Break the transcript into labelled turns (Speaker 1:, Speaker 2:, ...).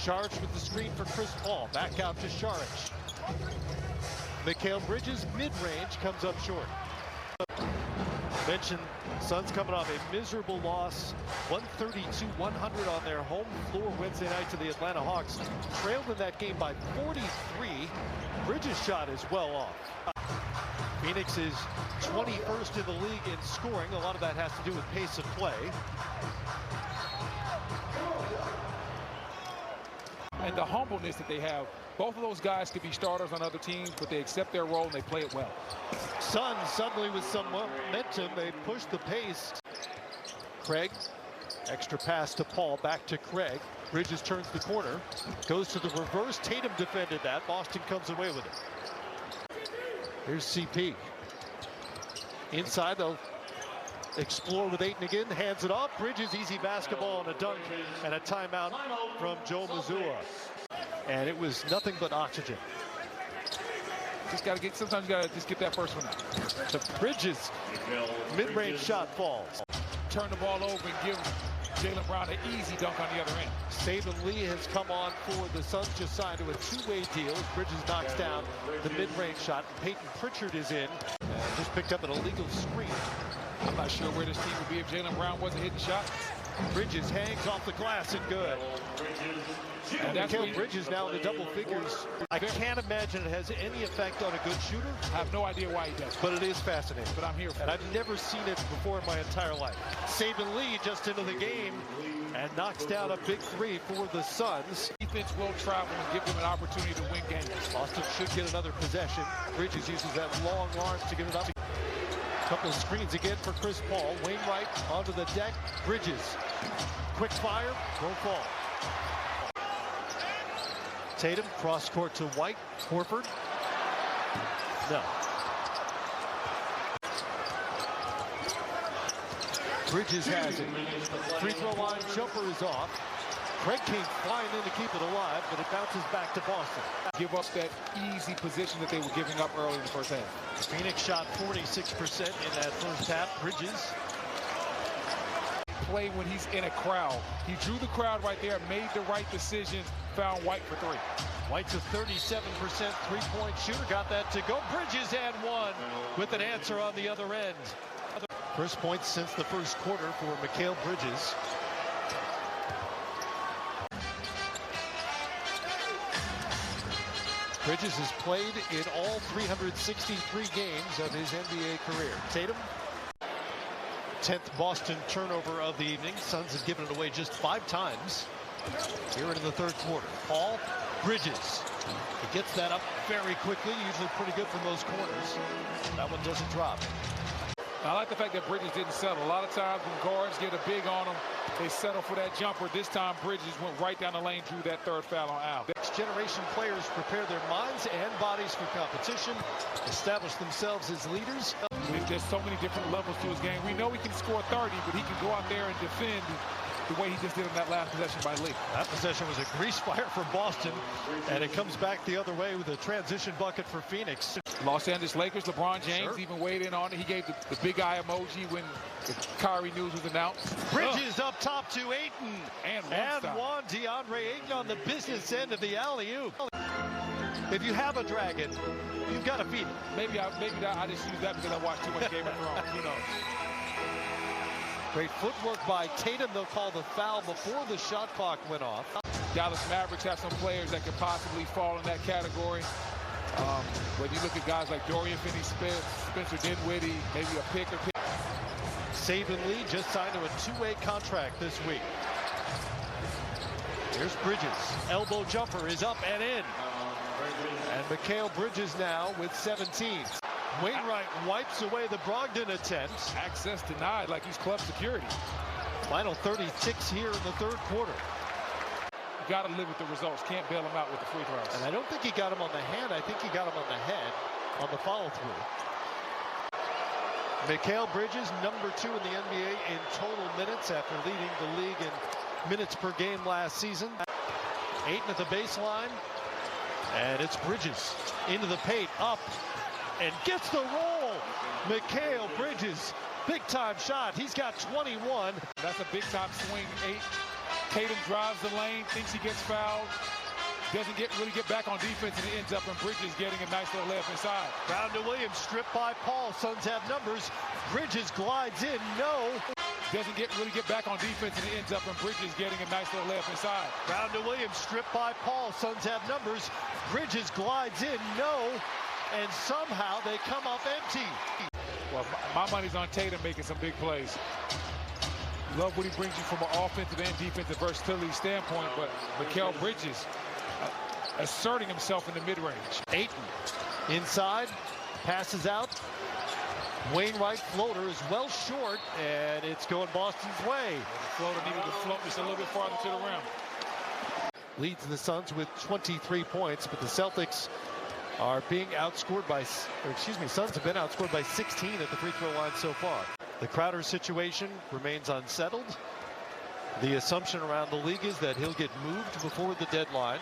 Speaker 1: Charged with the screen for Chris Paul. Back out to Saric. Mikal Bridges, mid-range, comes up short. Mentioned Suns coming off a miserable loss, 132-100 on their home floor Wednesday night to the Atlanta Hawks. Trailed in that game by 43. Bridges' shot is well off. Phoenix is 21st in the league in scoring. A lot of that has to do with pace of play.
Speaker 2: And the humbleness that they have. Both of those guys could be starters on other teams, but they accept their role and they play it well.
Speaker 1: Suns suddenly with some momentum, they push the pace. Craig, extra pass to Paul, back to Craig. Bridges turns the corner, goes to the reverse. Tatum defended that. Boston comes away with it. Here's CP. Inside, they'll explore with Ayton again, hands it off. Bridges, easy basketball and a dunk and a timeout from Joe Mazzulla. And it was nothing but oxygen.
Speaker 2: Sometimes you gotta just get that first one out.
Speaker 1: The Bridges mid-range shot falls.
Speaker 2: Turn the ball over and give Jaylen Brown an easy dunk on the other end.
Speaker 1: Saban Lee has come on for the Suns, just signed to a two-way deal. Bridges knocks down the mid-range shot. Peyton Pritchard is in. Just picked up an illegal screen.
Speaker 2: I'm not sure where this team would be if Jaylen Brown wasn't hitting shots.
Speaker 1: Bridges hangs off the glass and good. And Mikal Bridges now in the double figures. I can't imagine it has any effect on a good shooter.
Speaker 2: I have no idea why he does.
Speaker 1: But it is fascinating.
Speaker 2: But I'm here for it.
Speaker 1: And I've never seen it before in my entire life. Saban Lee just into the game and knocks down a big three for the Suns.
Speaker 2: Defense will travel and give them an opportunity to win games.
Speaker 1: Boston should get another possession. Bridges uses that long arm to get it up. Couple of screens again for Chris Paul. Wainwright onto the deck. Bridges. Quick fire. Won't fall. Tatum cross court to White. Horford. No. Bridges has it. Free throw line jumper is off. Craig came flying in to keep it alive, but it bounces back to Boston.
Speaker 2: Give up that easy position that they were giving up early in the first half.
Speaker 1: Phoenix shot 46% in that first half. Bridges.
Speaker 2: Play when he's in a crowd. He drew the crowd right there, made the right decision, found White for three.
Speaker 1: White's a 37% three-point shooter. Got that to go. Bridges and one with an answer on the other end. First points since the first quarter for Mikal Bridges. Bridges has played in all 363 games of his NBA career. Tatum, 10th Boston turnover of the evening. Suns have given it away just 5 times here into the third quarter. Paul, Bridges. He gets that up very quickly, usually pretty good from those corners. That one doesn't drop.
Speaker 2: I like the fact that Bridges didn't settle. A lot of times when guards get a big on them, they settle for that jumper. This time Bridges went right down the lane, drew that third foul on Al.
Speaker 1: Next generation players prepare their minds and bodies for competition, establish themselves as leaders.
Speaker 2: There's so many different levels to his game. We know he can score 30, but he can go out there and defend the way he just did in that last possession by Lee.
Speaker 1: That possession was a grease fire from Boston, and it comes back the other way with a transition bucket for Phoenix.
Speaker 2: Los Angeles Lakers, LeBron James even weighed in on it. He gave the big eye emoji when the Kyrie news was announced.
Speaker 1: Bridges up top to Ayton. And one. DeAndre Ayton on the business end of the alley-oop. If you have a dragon, you've got to feed it.
Speaker 2: Maybe I just use that because I watched too much Game of Thrones. Who knows?
Speaker 1: Great footwork by Tatum. They'll call the foul before the shot clock went off.
Speaker 2: Dallas Mavericks have some players that could possibly fall in that category. When you look at guys like Dorian Finney-Smith, Spencer Dinwiddie, maybe a pick.
Speaker 1: Saban Lee just signed to a 2-way contract this week. Here's Bridges. Elbow jumper is up and in. And Mikal Bridges now with 17. Wainwright wipes away the Brogdon attempt.
Speaker 2: Access denied like he's club security.
Speaker 1: Final 30 ticks here in the third quarter.
Speaker 2: You got to live with the results. Can't bail him out with the free throws.
Speaker 1: And I don't think he got him on the hand. I think he got him on the head on the follow-through. Mikal Bridges, number 2 in the NBA in total minutes after leading the league in minutes per game last season. Ayton at the baseline. And it's Bridges into the paint, up, and gets the roll. Mikal Bridges, big-time shot. He's got 21.
Speaker 2: That's a big-time swing, Tatum drives the lane, thinks he gets fouled, doesn't really get back on defense, and he ends up in Bridges getting a nice little layup inside.
Speaker 1: Down to Williams, stripped by Paul. Suns have numbers. Bridges glides in, no.
Speaker 2: Doesn't really get back on defense, and he ends up in Bridges getting a nice little layup inside.
Speaker 1: Down to Williams, stripped by Paul. Suns have numbers. Bridges glides in, no. And somehow they come up empty.
Speaker 2: Well, my money's on Tatum making some big plays. Love what he brings you from an offensive and defensive versatility standpoint, but Mikal Bridges asserting himself in the mid-range.
Speaker 1: Ayton inside, passes out. Wainwright floater is well short, and it's going Boston's way.
Speaker 2: The floater needed to float just a little bit farther to the rim.
Speaker 1: Leads the Suns with 23 points, but the Celtics are being outscored by, Suns have been outscored by 16 at the free throw line so far. The Crowder situation remains unsettled. The assumption around the league is that he'll get moved before the deadline.